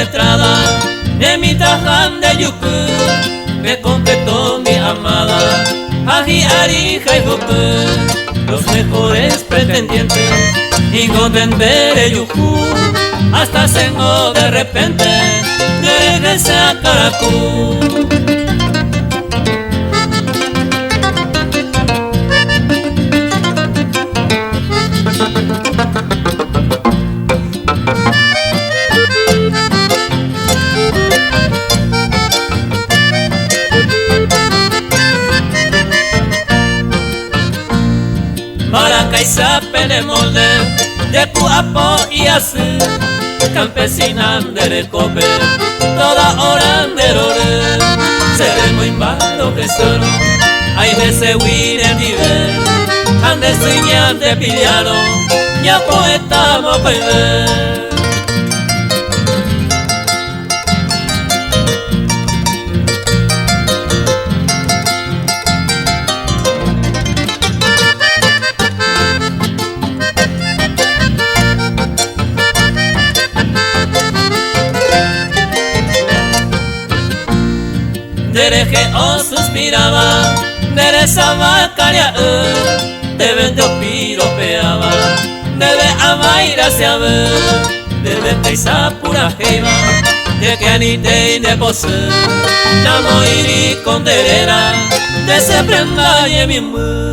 letrada de mi taján de yucu, me contestó mi amada, aji arija y jucu, los mejores pretendientes, y contendere yucu, hasta sengo de repente, de regrese a Caracú. Maracay sape de molde, de Cuapo y así, campesina de recope, toda hora de rore, seré muy malo que solo, hay veces huir en nivel, ande señal de pillado, ya poetamos perder. Dereje o suspiraba, derezaba caria, debe de piropeaba, debe amaira se ave, debe peisa pura jeiva, de que anite y de pose, namo iri con derera, de se prenda y mi mu.